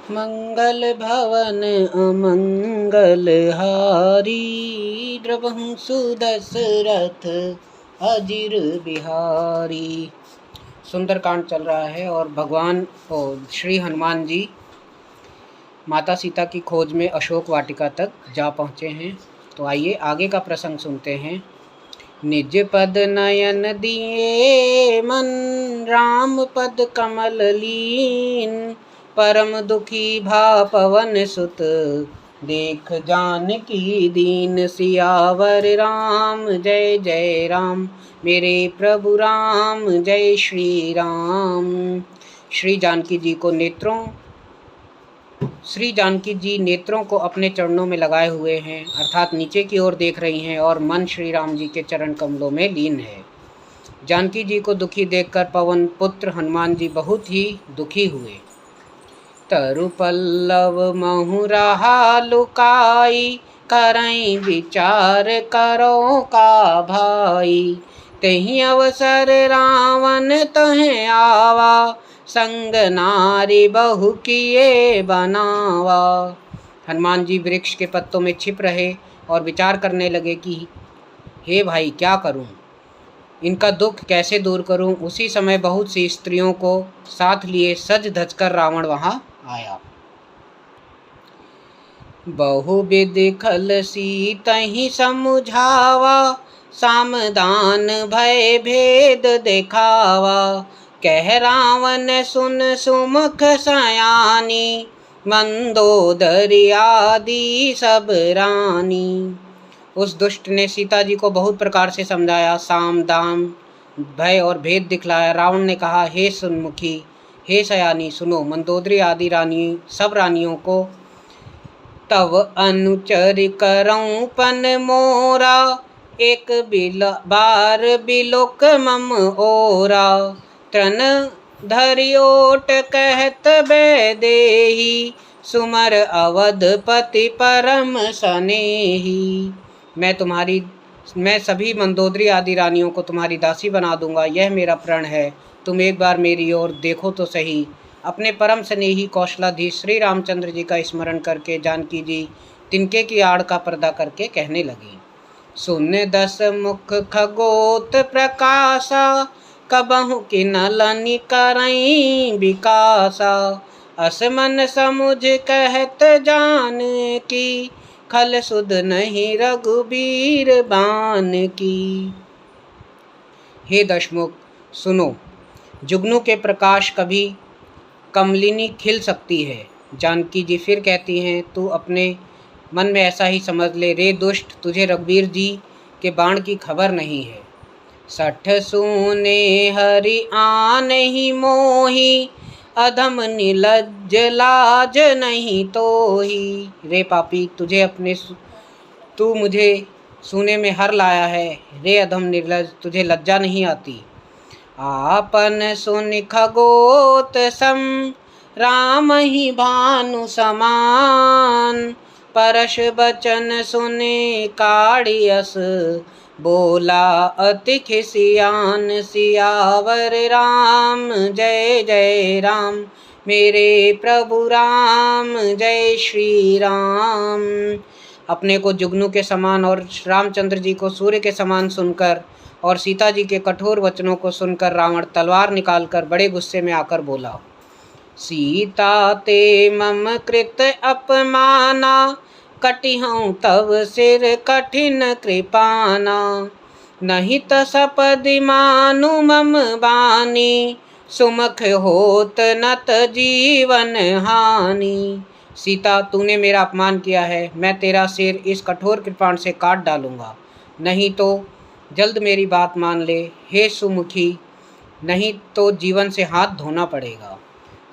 मंगल भवन अमंगल हारी, द्रवहु सुदशरथ अजिर बिहारी। सुंदरकांड चल रहा है और भगवान श्री हनुमान जी माता सीता की खोज में अशोक वाटिका तक जा पहुँचे हैं। तो आइए आगे का प्रसंग सुनते हैं। निज पद नयन दिए मन, राम पद कमल लीन। परम दुखी भा पवन सुत, देख जानकी दीन। सियावर राम जय जय राम, मेरे प्रभु राम जय श्री राम। श्री जानकी जी नेत्रों को अपने चरणों में लगाए हुए हैं, अर्थात नीचे की ओर देख रही हैं और मन श्री राम जी के चरण कमलों में लीन है। जानकी जी को दुखी देखकर पवन पुत्र हनुमान जी बहुत ही दुखी हुए। तरु पल्लव महु रहा लुकाई, करई विचार करो का भाई। तहि अवसर रावण तहे आवा, संग नारी बहु किए बनावा। हनुमान जी वृक्ष के पत्तों में छिप रहे और विचार करने लगे कि हे भाई, क्या करूं, इनका दुख कैसे दूर करूं। उसी समय बहुत सी स्त्रियों को साथ लिए सज धज कर रावण वहां आया। बहुविधि खल सीतहि समुझावा, सामदान भय भेद देखावा। कह रावण सुन सुमुख सयानी, मंदोदरी आदि सब रानी। उस दुष्ट ने सीता जी को बहुत प्रकार से समझाया, साम दाम भय और भेद दिखलाया। रावण ने कहा, हे सुनमुखी, हे सयानी, सुनो, मंदोदरी आदि रानी सब रानियों को तव अनुचर करऊं पन मोरा। एक बार बिलोक मम ओरा। तृण धरियोट कहत बैदेही, सुमर अवधपति परम सनेही। मैं सभी मंदोदरी आदि रानियों को तुम्हारी दासी बना दूंगा, यह मेरा प्रण है। तुम एक बार मेरी ओर देखो तो सही। अपने परम स्नेही कौशलाधीश श्री रामचंद्र जी का स्मरण करके जानकी जी तिनके की आड़ का पर्दा करके कहने लगी। सुन दस मुख खगोत प्रकाशा, कबहु कि नलनि करई विकासा। असमन समुझ कहत जान की, खल सुध नहीं रघुबीर बान की। हे दशमुख, सुनो, जुगनू के प्रकाश कभी कमलिनी खिल सकती है। जानकी जी फिर कहती हैं, तू अपने मन में ऐसा ही समझ ले, रे दुष्ट, तुझे रघुबीर जी के बाण की खबर नहीं है। सठ सूने हरि आन ही मोही, अधम निलज्ज लाज नहीं तोही। रे पापी, तू मुझे सूने में हर लाया है। रे अधम निर्लज्ज, तुझे लज्जा नहीं आती। आपन सुन खगोत सम, राम ही भानु समान। परश बचन सुने काढ़ियस, बोला अति खिसियान। सियावर राम जय जय राम, मेरे प्रभु राम जय श्री राम। अपने को जुगनू के समान और रामचंद्र जी को सूर्य के समान सुनकर और सीता जी के कठोर वचनों को सुनकर रावण तलवार निकालकर बड़े गुस्से में आकर बोला, सीता ते मम कृत अपमाना। कटिहऊँ तव सिर कठिन कृपाना। नहीं त सपदि मानु मम बानी, सुमुख होत नत जीवन हानि। सीता, तूने मेरा अपमान किया है, मैं तेरा सिर इस कठोर कृपाण से काट डालूंगा। नहीं तो जल्द मेरी बात मान ले। हे सुमुखी, नहीं तो जीवन से हाथ धोना पड़ेगा।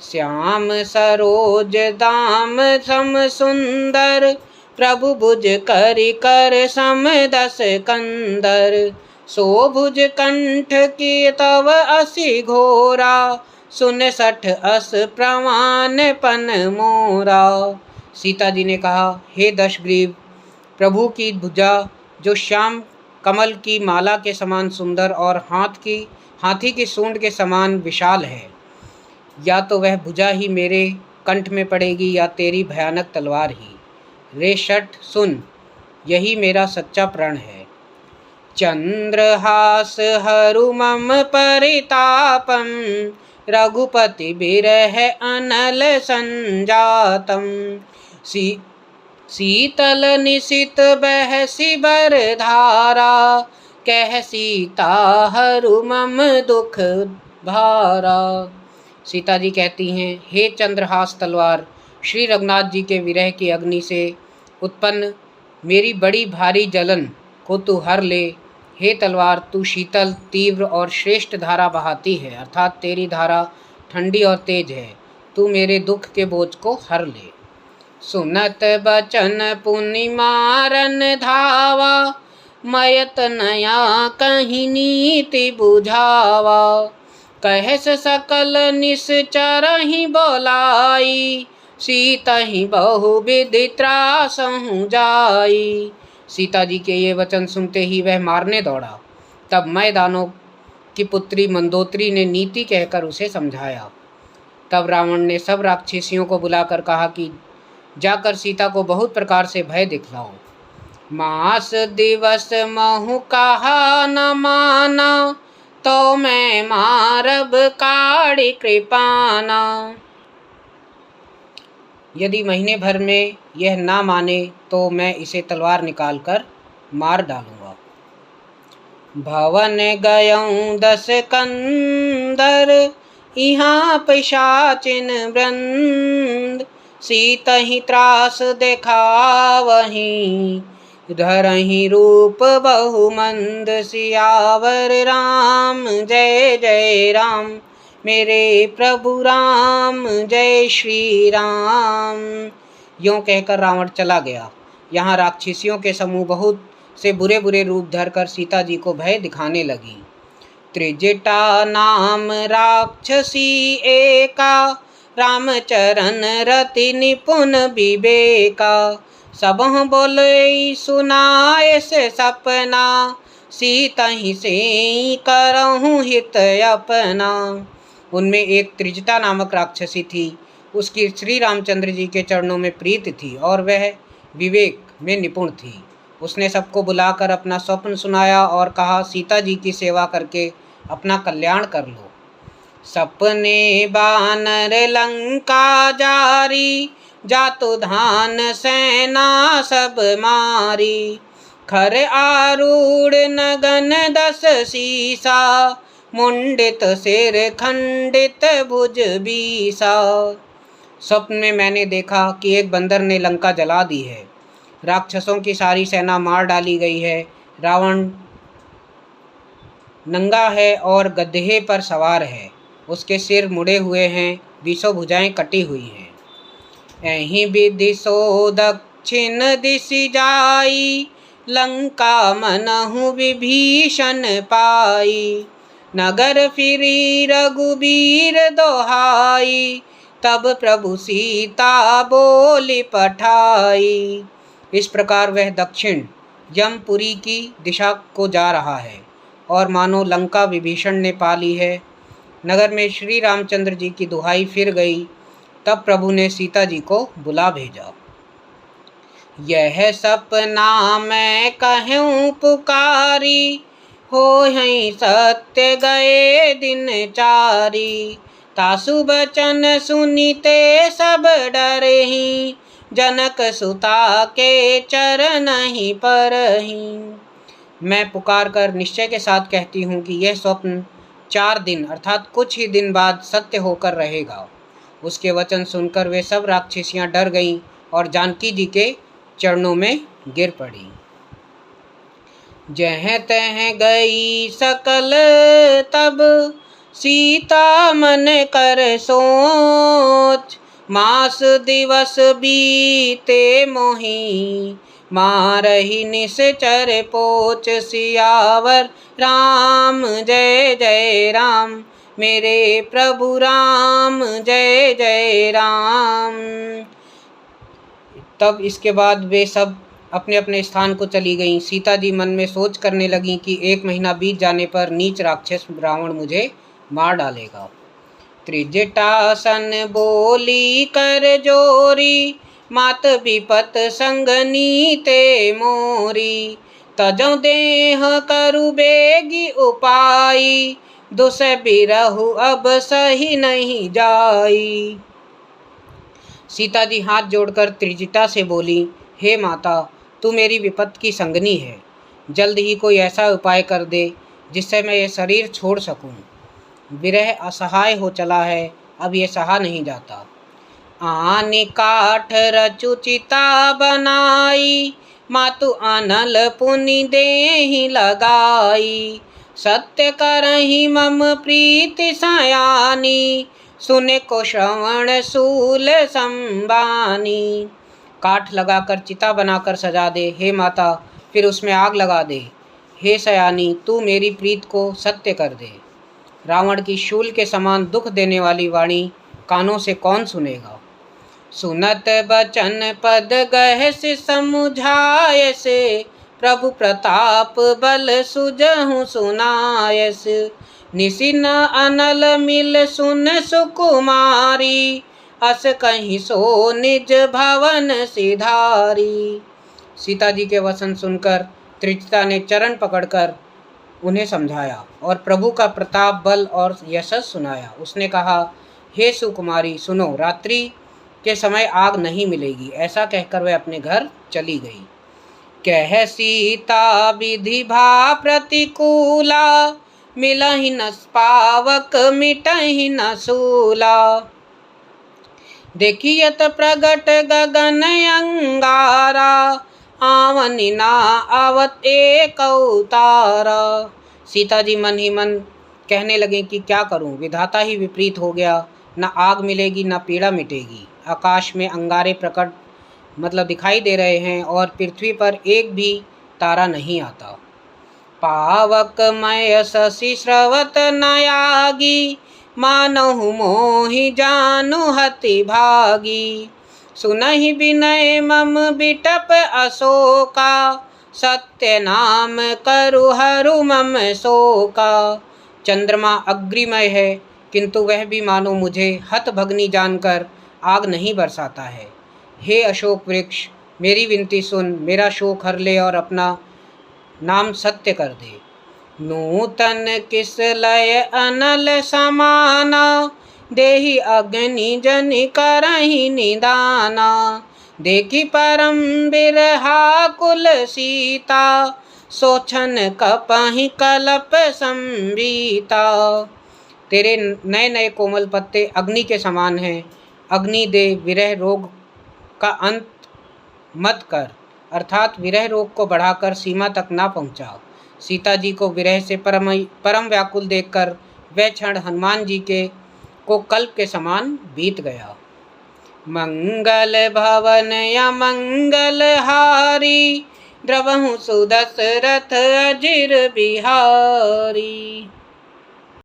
श्याम सरोज दाम सम सुंदर, प्रभु भुज करि कर सम दस कंदर। सो भुज कंठ की तव असी घोरा, सुन सठ अस प्रमाण पन मोरा। सीता जी ने कहा, हे दशग्रीव, प्रभु की भुजा जो श्याम कमल की माला के समान सुंदर और हाथी की सूंड के समान विशाल है, या तो वह भुजा ही मेरे कंठ में पड़ेगी या तेरी भयानक तलवार ही। रे शठ सुन, यही मेरा सच्चा प्रण है। चंद्रहास हरु मम परितापम, रघुपति बिरह अनल संजातम। शीतल निशित बहसी बर धारा, कह सीता हरु मम दुख भारा। सीता जी कहती हैं, हे चंद्रहास तलवार, श्री रघुनाथ जी के विरह की अग्नि से उत्पन्न मेरी बड़ी भारी जलन को तू हर ले। हे तलवार, तू शीतल, तीव्र और श्रेष्ठ धारा बहाती है, अर्थात तेरी धारा ठंडी और तेज है। तू मेरे दुख के बोझ को हर ले। सुनत बचन पुनि मारन धावा, मयत नया कहीं नीति बुझावा। कहस सकल निश्चर ही बोलाई, सीता ही बहु विधि त्रासहु जाई। सीता जी के ये वचन सुनते ही वह मारने दौड़ा। तब मैदानों की पुत्री मंदोदरी ने नीति कहकर उसे समझाया। तब रावण ने सब राक्षसियों को बुलाकर कहा कि जाकर सीता को बहुत प्रकार से भय दिखलाओ। मास दिवस महु कहा न माना, तो मैं मारब काढ़ी कृपाना। यदि महीने भर में यह ना माने तो मैं इसे तलवार निकालकर मार डालूंगा। भवन गयऊँ 10 कंदर, यहाँ पिशाचिन वृंद। सीतहि त्रास देखावहीं, धरहि रूप बहुमंद। सियावर राम जय जय राम, मेरे प्रभु राम जय श्री राम। यूँ कहकर रावण चला गया। यहाँ राक्षसियों के समूह बहुत से बुरे बुरे रूप धरकर सीता जी को भय दिखाने लगी। त्रिजटा नाम राक्षसी एका, रामचरण रति निपुण विवेका। सबह बोले सुनाए से सपना, सीता ही से करहूँ हित अपना। उनमें एक त्रिजटा नामक राक्षसी थी। उसकी श्री रामचंद्र जी के चरणों में प्रीति थी और वह विवेक में निपुण थी। उसने सबको बुलाकर अपना स्वप्न सुनाया और कहा, सीता जी की सेवा करके अपना कल्याण कर लो। सपने बानर लंका जारी, जातु धान सेना सब मारी। खर आरूढ़ नगन 10 सीसा, मुंडित सिर खंडित भुज बीसा। स्वप्न में मैंने देखा कि एक बंदर ने लंका जला दी है, राक्षसों की सारी सेना मार डाली गई है। रावण नंगा है और गधे पर सवार है, उसके सिर मुड़े हुए हैं, 20 भुजाएं कटी हुई हैं। एहि विधि सो दक्षिण दिशि जाई, लंका मनहु विभीषण पाई। नगर फिरी रघुबीर दोहाई, तब प्रभु सीता बोली पठाई। इस प्रकार वह दक्षिण यमपुरी की दिशा को जा रहा है और मानो लंका विभीषण ने पा ली है। नगर में श्री रामचंद्र जी की दुहाई फिर गई। तब प्रभु ने सीता जी को बुला भेजा। यह सपना मैं कहूँ पुकारी, होहि सत्य गए दिन चारी। तासु बचन सुनीते सब डरहि, जनक सुता के चरणहि परहि। मैं पुकार कर निश्चय के साथ कहती हूँ कि यह स्वप्न 4 दिन अर्थात कुछ ही दिन बाद सत्य होकर रहेगा। उसके वचन सुनकर वे सब राक्षसियाँ डर गईं और जानकी जी के चरणों में गिर पड़ी। जह तह गई सकल तब, सीता मन कर सोच। मास दिवस बीते मोहि, मारहि निश्चर पोच। सियावर राम जय जय राम, मेरे प्रभु राम जय जय राम। तब इसके बाद वे सब अपने अपने स्थान को चली गईं। सीता जी मन में सोच करने लगीं कि 1 महीना बीत जाने पर नीच राक्षस रावण मुझे मार डालेगा। त्रिजटासन बोली कर जोरी, मात विपत संग नीते मोरी। तजौ देह करु बेगी उपाई, दुस बिरहु अब सही नहीं जाई। सीता जी हाथ जोड़कर त्रिजटा से बोली, हे माता, तू मेरी विपत की संगनी है, जल्द ही कोई ऐसा उपाय कर दे जिससे मैं ये शरीर छोड़ सकूं। विरह असहाय हो चला है, अब ये सहा नहीं जाता। आनि काठ रचु चिता बनाई, मातु अनल पुनि देहि लगाई। सत्य करहि मम प्रीति सयानी, सुने को श्रवण सूल संबानी। काठ लगाकर चिता बनाकर सजा दे हे माता, फिर उसमें आग लगा दे। हे सयानी, तू मेरी प्रीत को सत्य कर दे। रावण की शूल के समान दुख देने वाली वाणी कानों से कौन सुनेगा। सुनत बचन पद गहस समुझायस, प्रभु प्रताप बल सुजहु सुनायस। निसिन अनल मिल सुन सुकुमारी, अस कहीं सो निज भवन सिधारी। सीता जी के वचन सुनकर त्रिजटा ने चरण पकड़कर उन्हें समझाया और प्रभु का प्रताप बल और यशस सुनाया। उसने कहा, हे सुकुमारी सुनो, रात्रि के समय आग नहीं मिलेगी। ऐसा कहकर वह अपने घर चली गई। कह सीता विधि भा प्रतिकूला, मिलहि न पावक मिटहि न सूला। देखियत प्रगट गगन अंगारा, आवनि ना आवत एक अवतारा। सीता जी मन ही मन कहने लगे कि क्या करूं, विधाता ही विपरीत हो गया, न आग मिलेगी न पीड़ा मिटेगी। आकाश में अंगारे प्रकट मतलब दिखाई दे रहे हैं और पृथ्वी पर एक भी तारा नहीं आता। पावक मय शशि स्रवत नयागी, मानहु मोहि जानु हति भागी। सुनहि विनय मम बिटप अशोका, सत्य नाम करु हरु मम शोका। चंद्रमा अग्रिमय है, किंतु वह भी मानो मुझे हतभग्नि जानकर आग नहीं बरसाता है। हे अशोक वृक्ष, मेरी विनती सुन, मेरा शोक हर ले और अपना नाम सत्य कर दे। नूतन किस लय अनल समाना, देहि अग्नि जनि करहि निदाना। देखी परम बिरहा कुल सीता, सोचन कपहि कलप संबीता। तेरे नए नए कोमल पत्ते अग्नि के समान हैं। अग्नि दे, विरह रोग का अंत मत कर, अर्थात विरह रोग को बढ़ाकर सीमा तक ना पहुँचा। सीता जी को विरह से परम व्याकुल देखकर वह क्षण हनुमान जी को कल्प के समान बीत गया। मंगल भवन या मंगल हारी, द्रवहु सुदशरथ अजिर बिहारी।